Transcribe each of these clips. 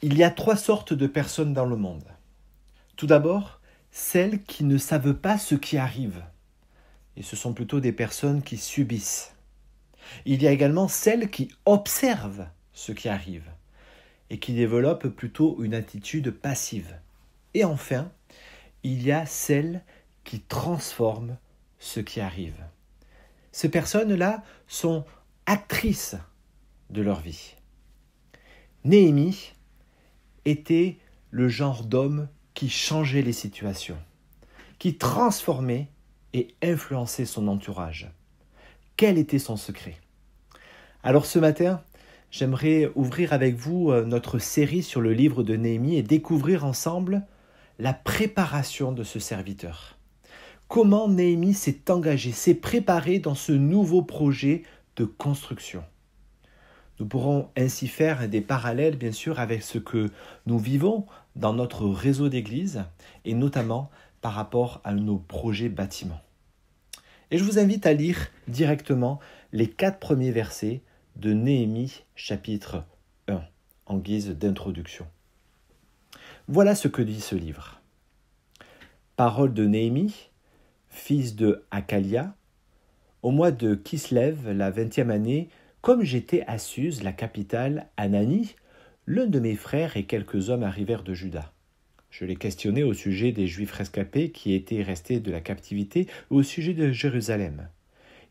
Il y a trois sortes de personnes dans le monde. Tout d'abord, celles qui ne savent pas ce qui arrive. Et ce sont plutôt des personnes qui subissent. Il y a également celles qui observent ce qui arrive et qui développent plutôt une attitude passive. Et enfin, il y a celles qui transforment ce qui arrive. Ces personnes-là sont actrices de leur vie. Néhémie était le genre d'homme qui changeait les situations, qui transformait et influençait son entourage. Quel était son secret? Alors ce matin, j'aimerais ouvrir avec vous notre série sur le livre de Néhémie et découvrir ensemble la préparation de ce serviteur. Comment Néhémie s'est engagé, s'est préparé dans ce nouveau projet de construction. Nous pourrons ainsi faire des parallèles, bien sûr, avec ce que nous vivons dans notre réseau d'église et notamment par rapport à nos projets bâtiments. Et je vous invite à lire directement les 4 premiers versets de Néhémie chapitre 1 en guise d'introduction. Voilà ce que dit ce livre. Parole de Néhémie, fils de Hakalia, au mois de Kislev, la 20e année, comme j'étais à Suse, la capitale, Anani, l'un de mes frères et quelques hommes arrivèrent de Juda. Je les questionnai au sujet des Juifs rescapés qui étaient restés de la captivité et au sujet de Jérusalem.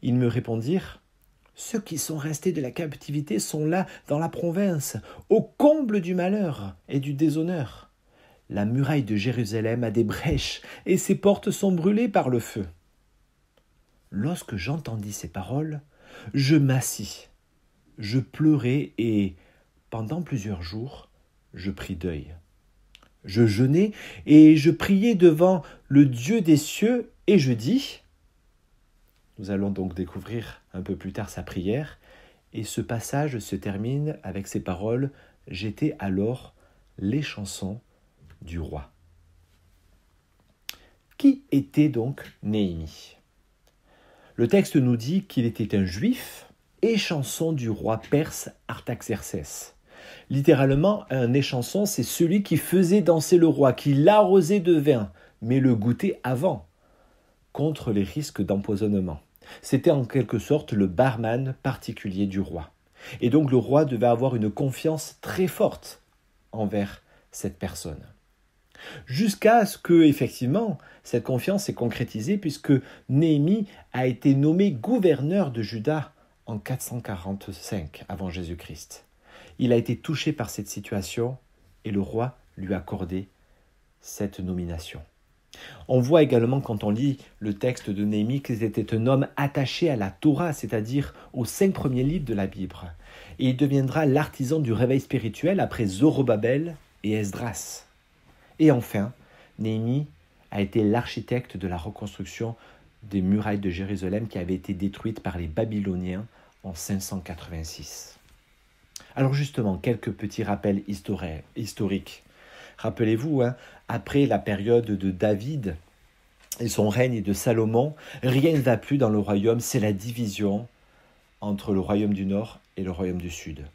Ils me répondirent : « Ceux qui sont restés de la captivité sont là, dans la province, au comble du malheur et du déshonneur. La muraille de Jérusalem a des brèches et ses portes sont brûlées par le feu. » Lorsque j'entendis ces paroles, je m'assis. Je pleurai et, pendant plusieurs jours, je pris deuil. Je jeûnai et je priai devant le Dieu des cieux et je dis, nous allons donc découvrir un peu plus tard sa prière, et ce passage se termine avec ces paroles, j'étais alors les chansons du roi. Qui était donc Néhémie ? Le texte nous dit qu'il était un juif, échanson du roi perse Artaxercès. Littéralement, un échanson, c'est celui qui faisait danser le roi, qui l'arrosait de vin, mais le goûtait avant, contre les risques d'empoisonnement. C'était en quelque sorte le barman particulier du roi. Et donc le roi devait avoir une confiance très forte envers cette personne. Jusqu'à ce que, effectivement, cette confiance s'est concrétisée puisque Néhémie a été nommé gouverneur de Juda en 445 avant Jésus-Christ. Il a été touché par cette situation et le roi lui a accordé cette nomination. On voit également quand on lit le texte de Néhémie qu'il était un homme attaché à la Torah, c'est-à-dire aux 5 premiers livres de la Bible. Et il deviendra l'artisan du réveil spirituel après Zorobabel et Esdras. Et enfin, Néhémie a été l'architecte de la reconstruction des murailles de Jérusalem qui avaient été détruites par les Babyloniens en 586. Alors justement, quelques petits rappels historiques. Rappelez-vous, après la période de David et son règne et de Salomon, rien ne va plus dans le royaume, c'est la division entre le royaume du Nord et le royaume du Sud.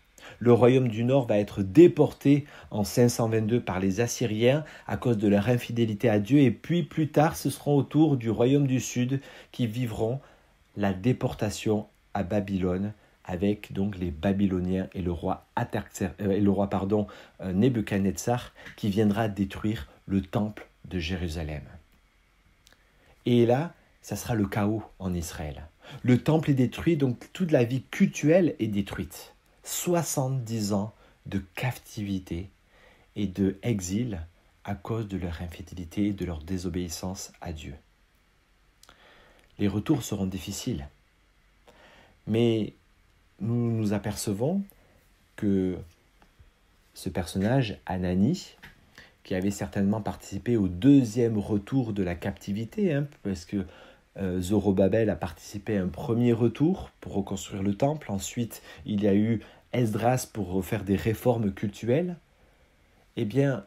Le royaume du Nord va être déporté en 522 par les Assyriens à cause de leur infidélité à Dieu et puis plus tard ce seront au tour du royaume du Sud qui vivront la déportation à Babylone avec donc les Babyloniens et le roi Nebuchadnezzar qui viendra détruire le temple de Jérusalem. Et là, ça sera le chaos en Israël. Le temple est détruit, donc toute la vie cultuelle est détruite. 70 ans de captivité et de exil à cause de leur infidélité et de leur désobéissance à Dieu. Les retours seront difficiles, mais nous nous apercevons que ce personnage, Anani, qui avait certainement participé au 2e retour de la captivité, parce que Zorobabel a participé à un premier retour pour reconstruire le temple. Ensuite, il y a eu Esdras pour faire des réformes cultuelles. Eh bien,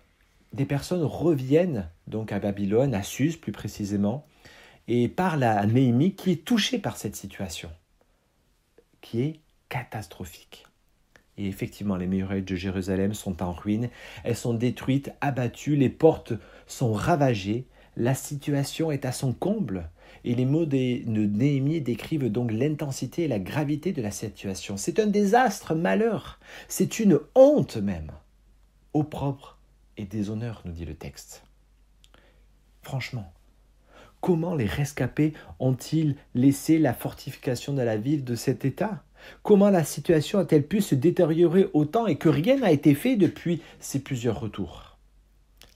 des personnes reviennent donc à Babylone, à Suse plus précisément, et parlent à Néhémie qui est touché par cette situation, qui est catastrophique. Et effectivement, les murailles de Jérusalem sont en ruine, elles sont détruites, abattues, les portes sont ravagées, la situation est à son comble. Et les mots de Néhémie décrivent donc l'intensité et la gravité de la situation. C'est un désastre, malheur, c'est une honte même. Opprobre et déshonneur, nous dit le texte. Franchement, comment les rescapés ont-ils laissé la fortification de la ville de cet état ? Comment la situation a-t-elle pu se détériorer autant et que rien n'a été fait depuis ces plusieurs retours ?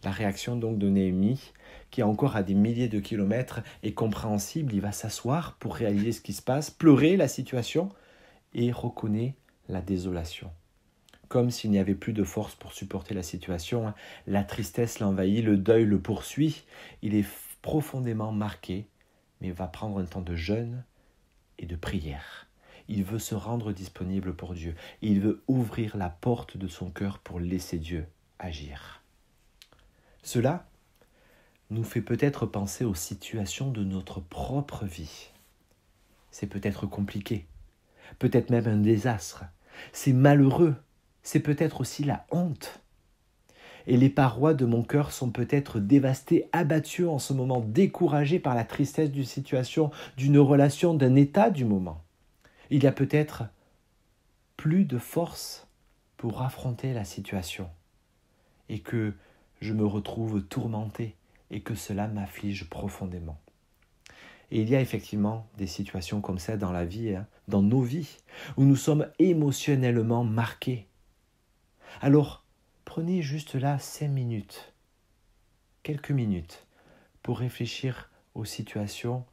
La réaction donc de Néhémie, qui est encore à des milliers de kilomètres, est compréhensible. Il va s'asseoir pour réaliser ce qui se passe, pleurer la situation et reconnaît la désolation. Comme s'il n'y avait plus de force pour supporter la situation, la tristesse l'envahit, le deuil le poursuit. Il est profondément marqué, mais va prendre un temps de jeûne et de prière. Il veut se rendre disponible pour Dieu. Il veut ouvrir la porte de son cœur pour laisser Dieu agir. Cela nous fait peut-être penser aux situations de notre propre vie. C'est peut-être compliqué, peut-être même un désastre. C'est malheureux, c'est peut-être aussi la honte. Et les parois de mon cœur sont peut-être dévastées, abattues en ce moment, découragées par la tristesse d'une situation, d'une relation, d'un état du moment. Il y a peut-être plus de force pour affronter la situation et que je me retrouve tourmenté et que cela m'afflige profondément. Et il y a effectivement des situations comme ça dans la vie, dans nos vies, où nous sommes émotionnellement marqués. Alors, prenez juste là 5 minutes, quelques minutes, pour réfléchir aux situations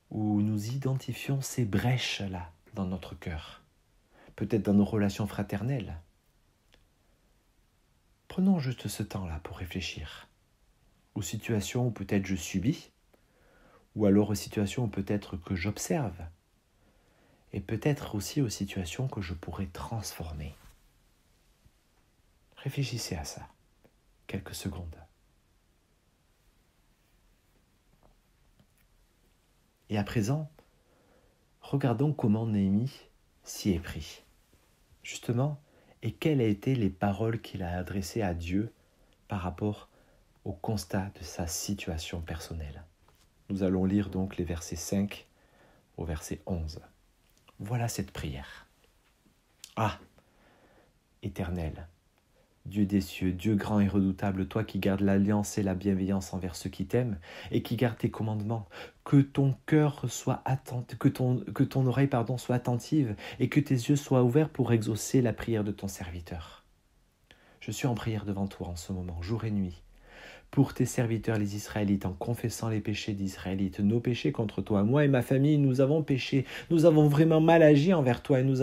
où nous identifions ces brèches-là dans notre cœur, peut-être dans nos relations fraternelles. Prenons juste ce temps-là pour réfléchir aux situations où peut-être je subis, ou alors aux situations où peut-être que j'observe, et peut-être aussi aux situations que je pourrais transformer. Réfléchissez à ça, quelques secondes. Et à présent, regardons comment Néhémie s'y est pris. Justement, et quelles ont été les paroles qu'il a adressées à Dieu par rapport au constat de sa situation personnelle. Nous allons lire donc les versets 5 au verset 11. Voilà cette prière. Ah, Éternel, Dieu des cieux, Dieu grand et redoutable, toi qui gardes l'alliance et la bienveillance envers ceux qui t'aiment et qui gardent tes commandements, que ton cœur soit attentif, que ton oreille soit attentive et que tes yeux soient ouverts pour exaucer la prière de ton serviteur. Je suis en prière devant toi en ce moment, jour et nuit, pour tes serviteurs les Israélites, en confessant les péchés d'Israélites, nos péchés contre toi. Moi et ma famille, nous avons péché, nous avons vraiment mal agi envers toi et nous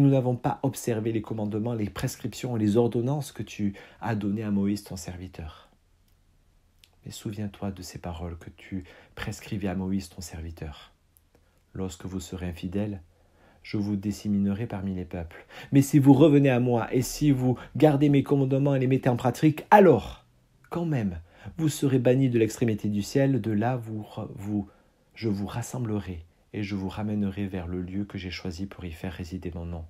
n'avons pas observé les commandements, les prescriptions et les ordonnances que tu as données à Moïse, ton serviteur. Mais souviens-toi de ces paroles que tu prescrivais à Moïse, ton serviteur. Lorsque vous serez infidèles, je vous disséminerai parmi les peuples. Mais si vous revenez à moi et si vous gardez mes commandements et les mettez en pratique, alors, quand même, vous serez bannis de l'extrémité du ciel, de là je vous rassemblerai et je vous ramènerai vers le lieu que j'ai choisi pour y faire résider mon nom.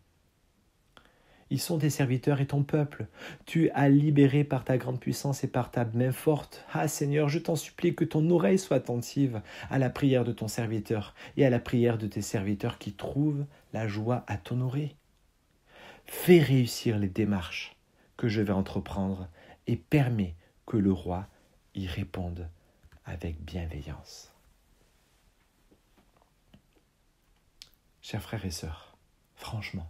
Ils sont tes serviteurs et ton peuple. Tu as libéré par ta grande puissance et par ta main forte. Ah Seigneur, je t'en supplie que ton oreille soit attentive à la prière de ton serviteur et à la prière de tes serviteurs qui trouvent la joie à t'honorer. Fais réussir les démarches que je vais entreprendre et permets que le roi y réponde avec bienveillance. Chers frères et sœurs, franchement,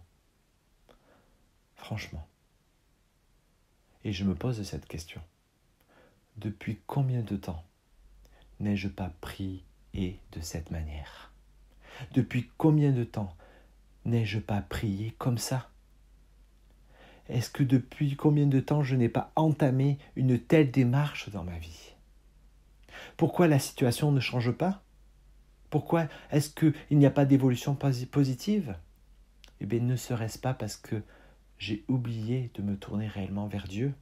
et je me pose cette question, depuis combien de temps n'ai-je pas prié de cette manière ? Depuis combien de temps n'ai-je pas prié comme ça ? Est-ce que depuis combien de temps je n'ai pas entamé une telle démarche dans ma vie ? Pourquoi la situation ne change pas ? Pourquoi est-ce qu'il n'y a pas d'évolution positive ? Eh bien, ne serait-ce pas parce que j'ai oublié de me tourner réellement vers Dieu ?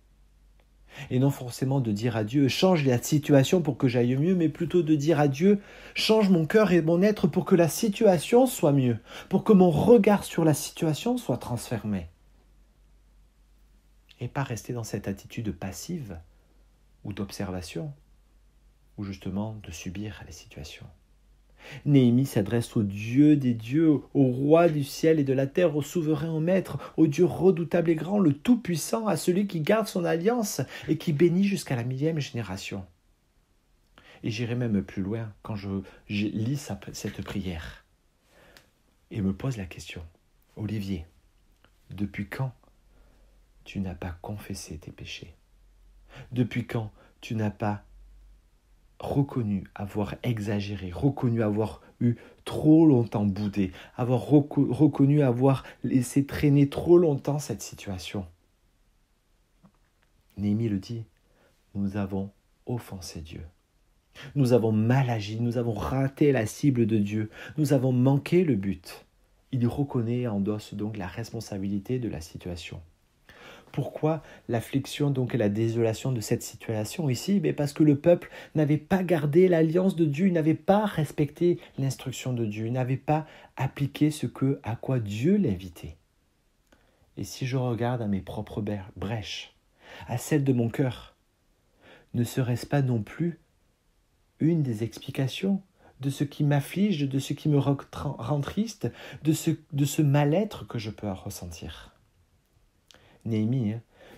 Et non forcément de dire à Dieu, change la situation pour que j'aille mieux, mais plutôt de dire à Dieu, change mon cœur et mon être pour que la situation soit mieux, pour que mon regard sur la situation soit transformé. et pas rester dans cette attitude passive ou d'observation, ou justement de subir les situations. Néhémie s'adresse au Dieu des dieux, au roi du ciel et de la terre, au souverain, au maître, au Dieu redoutable et grand, le Tout-Puissant, à celui qui garde son alliance et qui bénit jusqu'à la 1000e génération. Et j'irai même plus loin quand je lis cette prière et me pose la question, Olivier, depuis quand tu n'as pas confessé tes péchés? Depuis quand tu n'as pas reconnu avoir exagéré, reconnu avoir eu trop longtemps boudé, avoir reconnu avoir laissé traîner trop longtemps cette situation? Néhémie le dit, nous avons offensé Dieu. Nous avons mal agi, nous avons raté la cible de Dieu, nous avons manqué le but. Il reconnaît et endosse donc la responsabilité de la situation. Pourquoi l'affliction donc et la désolation de cette situation ici? Parce que le peuple n'avait pas gardé l'alliance de Dieu, il n'avait pas respecté l'instruction de Dieu, il n'avait pas appliqué à quoi Dieu l'invitait. Et si je regarde à mes propres brèches, à celles de mon cœur, ne serait-ce pas non plus une des explications de ce qui m'afflige, de ce qui me rend triste, de ce mal-être que je peux ressentir? Néhémie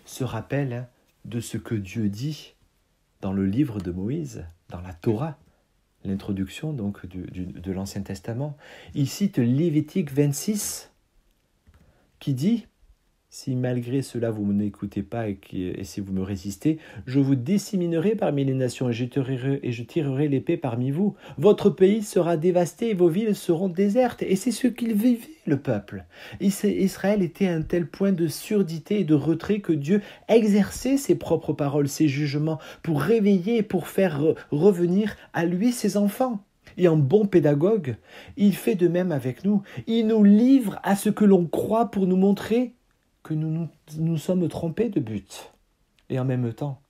se rappelle de ce que Dieu dit dans le livre de Moïse, dans la Torah, l'introduction donc de l'Ancien Testament. Il cite Lévitique 26 qui dit « Si malgré cela vous n'écoutez pas et si vous me résistez, je vous disséminerai parmi les nations et je tirerai l'épée parmi vous. Votre pays sera dévasté et vos villes seront désertes. » Et c'est ce qu'il vivait, le peuple. Israël était à un tel point de surdité et de retrait que Dieu exerçait ses propres paroles, ses jugements, pour réveiller, pour faire revenir à lui ses enfants. Et en bon pédagogue, il fait de même avec nous. Il nous livre à ce que l'on croit pour nous montrer que nous sommes trompés de but. Et en même temps,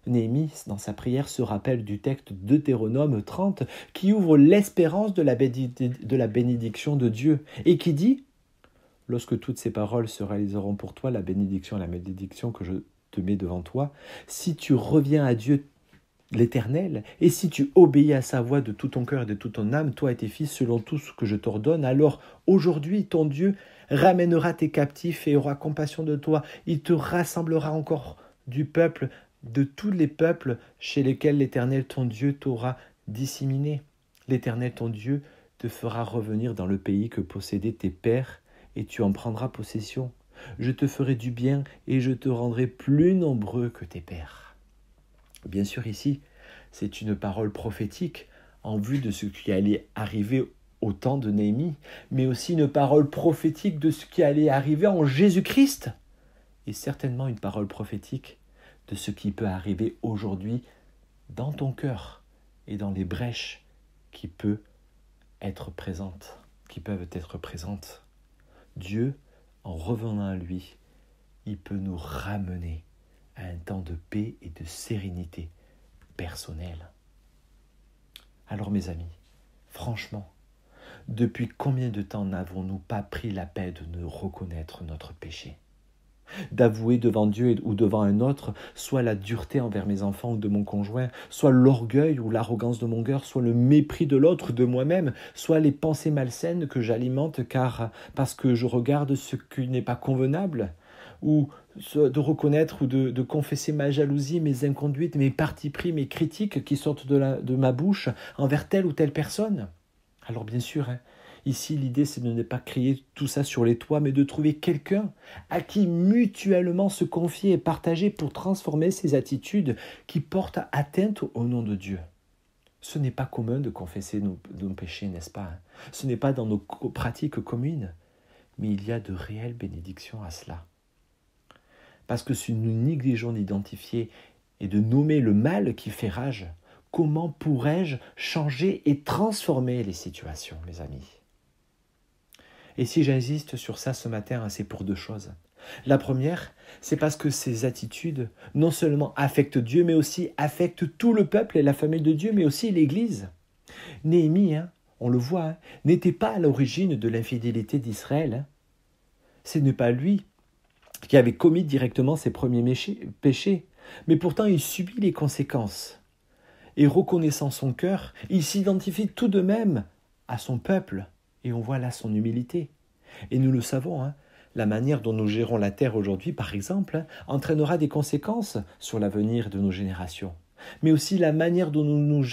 Néhémie, dans sa prière, se rappelle du texte de Deutéronome 30 qui ouvre l'espérance de la bénédiction de Dieu et qui dit « Lorsque toutes ces paroles se réaliseront pour toi, la bénédiction et la malédiction que je te mets devant toi, si tu reviens à Dieu l'Éternel, et si tu obéis à sa voix de tout ton cœur et de toute ton âme, toi et tes fils, selon tout ce que je t'ordonne, alors aujourd'hui ton Dieu ramènera tes captifs et aura compassion de toi. Il te rassemblera encore du peuple, de tous les peuples chez lesquels l'Éternel ton Dieu t'aura disséminé. L'Éternel ton Dieu te fera revenir dans le pays que possédaient tes pères, et tu en prendras possession. Je te ferai du bien et je te rendrai plus nombreux que tes pères. » Bien sûr, ici, c'est une parole prophétique en vue de ce qui allait arriver au temps de Néhémie, mais aussi une parole prophétique de ce qui allait arriver en Jésus-Christ, et certainement une parole prophétique de ce qui peut arriver aujourd'hui dans ton cœur et dans les brèches qui peuvent être présentes. Dieu, en revenant à lui, il peut nous ramener à un temps de paix et de sérénité personnelle. Alors mes amis, franchement, depuis combien de temps n'avons-nous pas pris la peine de nous reconnaître notre péché? D'avouer devant Dieu ou devant un autre, soit la dureté envers mes enfants ou de mon conjoint, soit l'orgueil ou l'arrogance de mon cœur, soit le mépris de l'autre, de moi-même, soit les pensées malsaines que j'alimente parce que je regarde ce qui n'est pas convenable, ou de reconnaître ou de confesser ma jalousie, mes inconduites, mes partis pris, mes critiques qui sortent de ma bouche envers telle ou telle personne. Alors bien sûr, ici l'idée c'est de ne pas crier tout ça sur les toits, mais de trouver quelqu'un à qui mutuellement se confier et partager pour transformer ces attitudes qui portent atteinte au nom de Dieu. Ce n'est pas commun de confesser nos péchés, n'est-ce pas? Ce n'est pas dans nos pratiques communes, mais il y a de réelles bénédictions à cela. Parce que si nous négligeons d'identifier et de nommer le mal qui fait rage, comment pourrais-je changer et transformer les situations, mes amis? Et si j'insiste sur ça ce matin, c'est pour deux choses. La première, c'est parce que ces attitudes non seulement affectent Dieu, mais aussi affectent tout le peuple et la famille de Dieu, mais aussi l'Église. Néhémie, on le voit, n'était pas à l'origine de l'infidélité d'Israël. Ce n'est pas lui qui avait commis directement ses premiers péchés. Mais pourtant, il subit les conséquences. Et reconnaissant son cœur, il s'identifie tout de même à son peuple. Et on voit là son humilité. Et nous le savons, la manière dont nous gérons la terre aujourd'hui, par exemple, entraînera des conséquences sur l'avenir de nos générations. Mais aussi la manière dont nous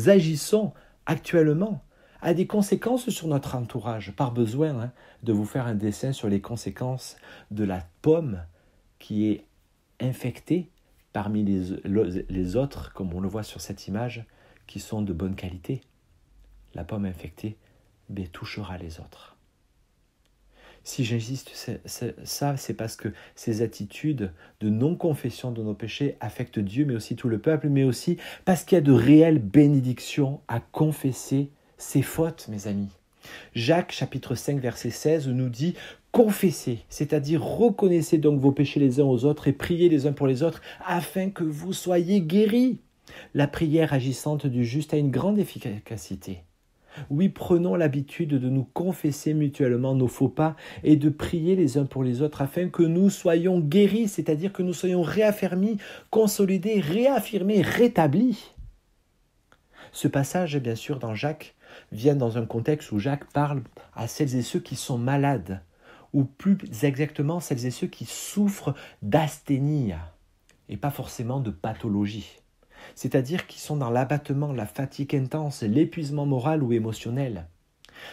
agissons actuellement a des conséquences sur notre entourage. Pas besoin de vous faire un dessin sur les conséquences de la pomme qui est infectée parmi les autres, comme on le voit sur cette image, qui sont de bonne qualité. La pomme infectée touchera les autres. Si j'insiste ça, c'est parce que ces attitudes de non-confession de nos péchés affectent Dieu, mais aussi tout le peuple, mais aussi parce qu'il y a de réelles bénédictions à confesser ses fautes, mes amis. Jacques, chapitre 5, verset 16, nous dit « Confessez », c'est-à-dire reconnaissez donc vos péchés les uns aux autres et priez les uns pour les autres, afin que vous soyez guéris. La prière agissante du juste a une grande efficacité. Oui, prenons l'habitude de nous confesser mutuellement nos faux pas et de prier les uns pour les autres afin que nous soyons guéris, c'est-à-dire que nous soyons réaffermis, consolidés, réaffirmés, rétablis. Ce passage, bien sûr, dans Jacques, vient dans un contexte où Jacques parle à celles et ceux qui sont malades, ou plus exactement celles et ceux qui souffrent d'asthénie, et pas forcément de pathologie. C'est-à-dire qui sont dans l'abattement, la fatigue intense, l'épuisement moral ou émotionnel.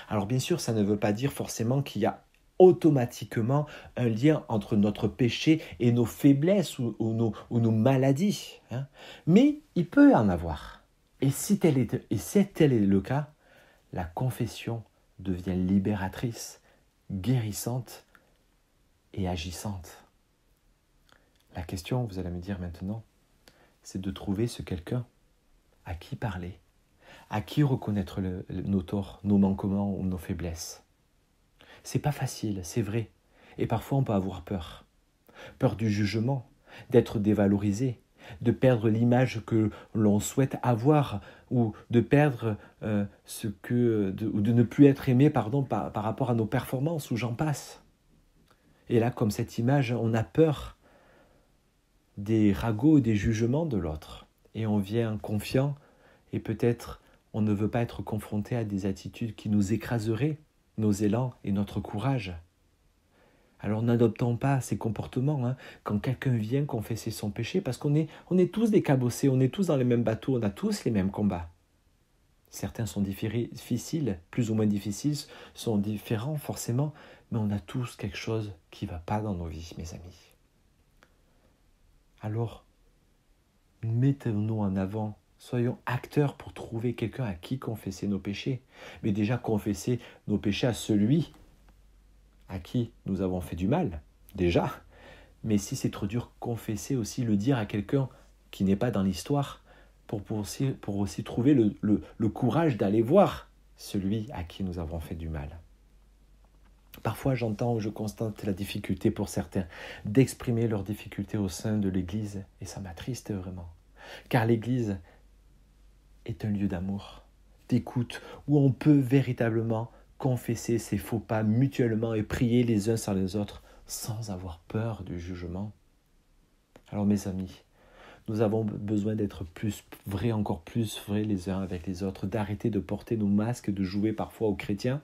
Alors bien sûr, ça ne veut pas dire forcément qu'il y a automatiquement un lien entre notre péché et nos faiblesses ou nos maladies. Mais il peut en avoir. Et si tel est le cas, la confession devient libératrice, guérissante et agissante. La question, vous allez me dire maintenant, c'est de trouver ce quelqu'un à qui parler, à qui reconnaître nos torts, nos manquements ou nos faiblesses. C'est pas facile, c'est vrai. Et parfois on peut avoir peur. Peur du jugement, d'être dévalorisé, de perdre l'image que l'on souhaite avoir ou de perdre ou de ne plus être aimé par rapport à nos performances ou j'en passe. Et là, comme cette image, on a peur des ragots, des jugements de l'autre. Et on vient confiant et peut-être on ne veut pas être confronté à des attitudes qui nous écraseraient, nos élans et notre courage. Alors n'adoptons pas ces comportements quand quelqu'un vient confesser son péché parce qu'on est tous des cabossés, on est tous dans les mêmes bateaux, on a tous les mêmes combats. Certains sont difficiles, plus ou moins difficiles, sont différents forcément, mais on a tous quelque chose qui ne va pas dans nos vies, mes amis. Alors, mettons-nous en avant, soyons acteurs pour trouver quelqu'un à qui confesser nos péchés. Mais déjà confesser nos péchés à celui à qui nous avons fait du mal, déjà. Mais si c'est trop dur, confesser aussi, le dire à quelqu'un qui n'est pas dans l'histoire, pour aussi trouver le courage d'aller voir celui à qui nous avons fait du mal. Parfois, j'entends ou je constate la difficulté pour certains d'exprimer leurs difficultés au sein de l'Église, et ça m'attriste vraiment. Car l'Église est un lieu d'amour, d'écoute, où on peut véritablement confesser ses faux pas mutuellement et prier les uns sur les autres sans avoir peur du jugement. Alors mes amis, nous avons besoin d'être encore plus vrais les uns avec les autres, d'arrêter de porter nos masques, de jouer parfois aux chrétiens,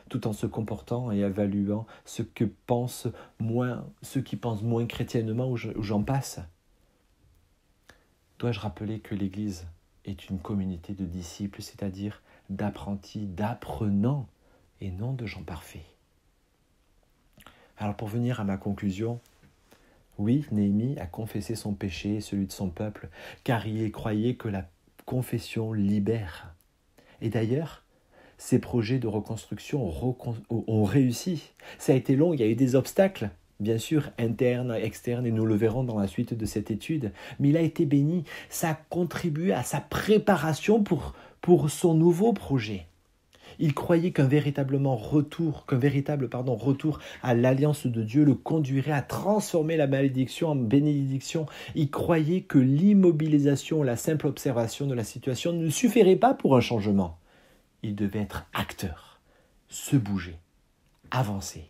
tout en se comportant et évaluant ceux qui pensent moins chrétiennement ou j'en passe. Dois-je rappeler que l'Église est une communauté de disciples, c'est-à-dire d'apprentis, d'apprenants, et non de gens parfaits. Alors pour venir à ma conclusion, oui, Néhémie a confessé son péché et celui de son peuple, car il croyait que la confession libère. Et d'ailleurs, ces projets de reconstruction ont réussi. Ça a été long, il y a eu des obstacles, bien sûr, internes, externes, et nous le verrons dans la suite de cette étude. Mais il a été béni. Ça a contribué à sa préparation pour son nouveau projet. Il croyait qu'un véritable retour à l'alliance de Dieu le conduirait à transformer la malédiction en bénédiction. Il croyait que l'immobilisation, la simple observation de la situation ne suffirait pas pour un changement. Il devait être acteur, se bouger, avancer,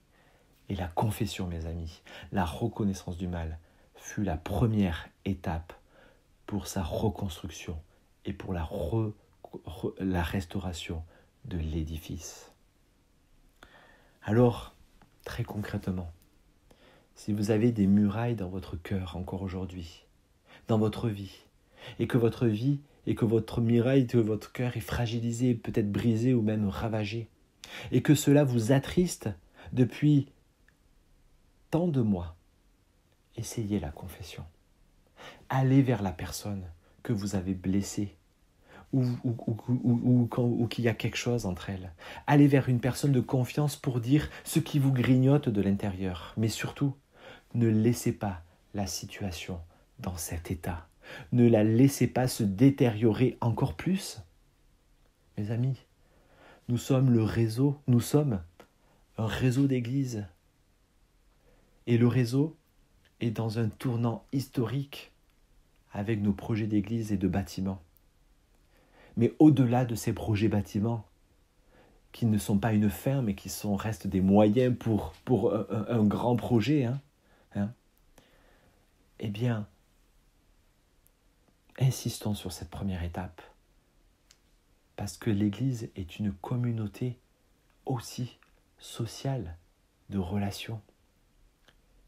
Et la confession, mes amis, la reconnaissance du mal, fut la première étape pour sa reconstruction et pour la restauration de l'édifice. Alors, très concrètement, si vous avez des murailles dans votre cœur encore aujourd'hui, dans votre vie, et que votre muraille de votre cœur est fragilisée, peut-être brisée ou même ravagée, et que cela vous attriste depuis tant de mois, essayez la confession. Allez vers la personne que vous avez blessée ou qu'il y a quelque chose entre elles. Allez vers une personne de confiance pour dire ce qui vous grignote de l'intérieur. Mais surtout, ne laissez pas la situation dans cet état. Ne la laissez pas se détériorer encore plus. Mes amis, nous sommes un réseau d'églises. Et le réseau est dans un tournant historique avec nos projets d'église et de bâtiments. Mais au-delà de ces projets bâtiments, qui ne sont pas une fin, mais qui restent des moyens pour un grand projet, eh bien, insistons sur cette première étape. Parce que l'Église est une communauté aussi sociale de relations.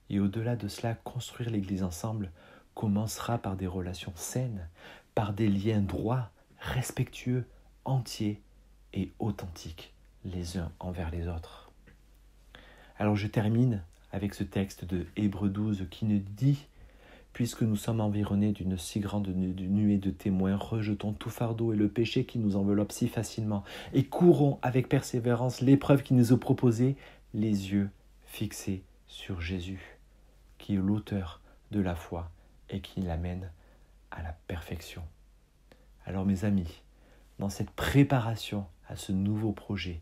Et au-delà de cela, construire l'Église ensemble commencera par des relations saines, par des liens droits, respectueux, entiers et authentiques les uns envers les autres. Alors je termine avec ce texte de Hébreux 12 qui nous dit « Puisque nous sommes environnés d'une si grande nuée de témoins, rejetons tout fardeau et le péché qui nous enveloppe si facilement et courons avec persévérance l'épreuve qui nous est proposée, les yeux fixés sur Jésus, qui est l'auteur de la foi et qui l'amène à la perfection. » Alors mes amis, dans cette préparation à ce nouveau projet,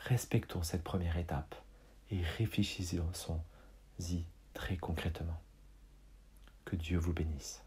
respectons cette première étape et réfléchissons-y très concrètement. Que Dieu vous bénisse.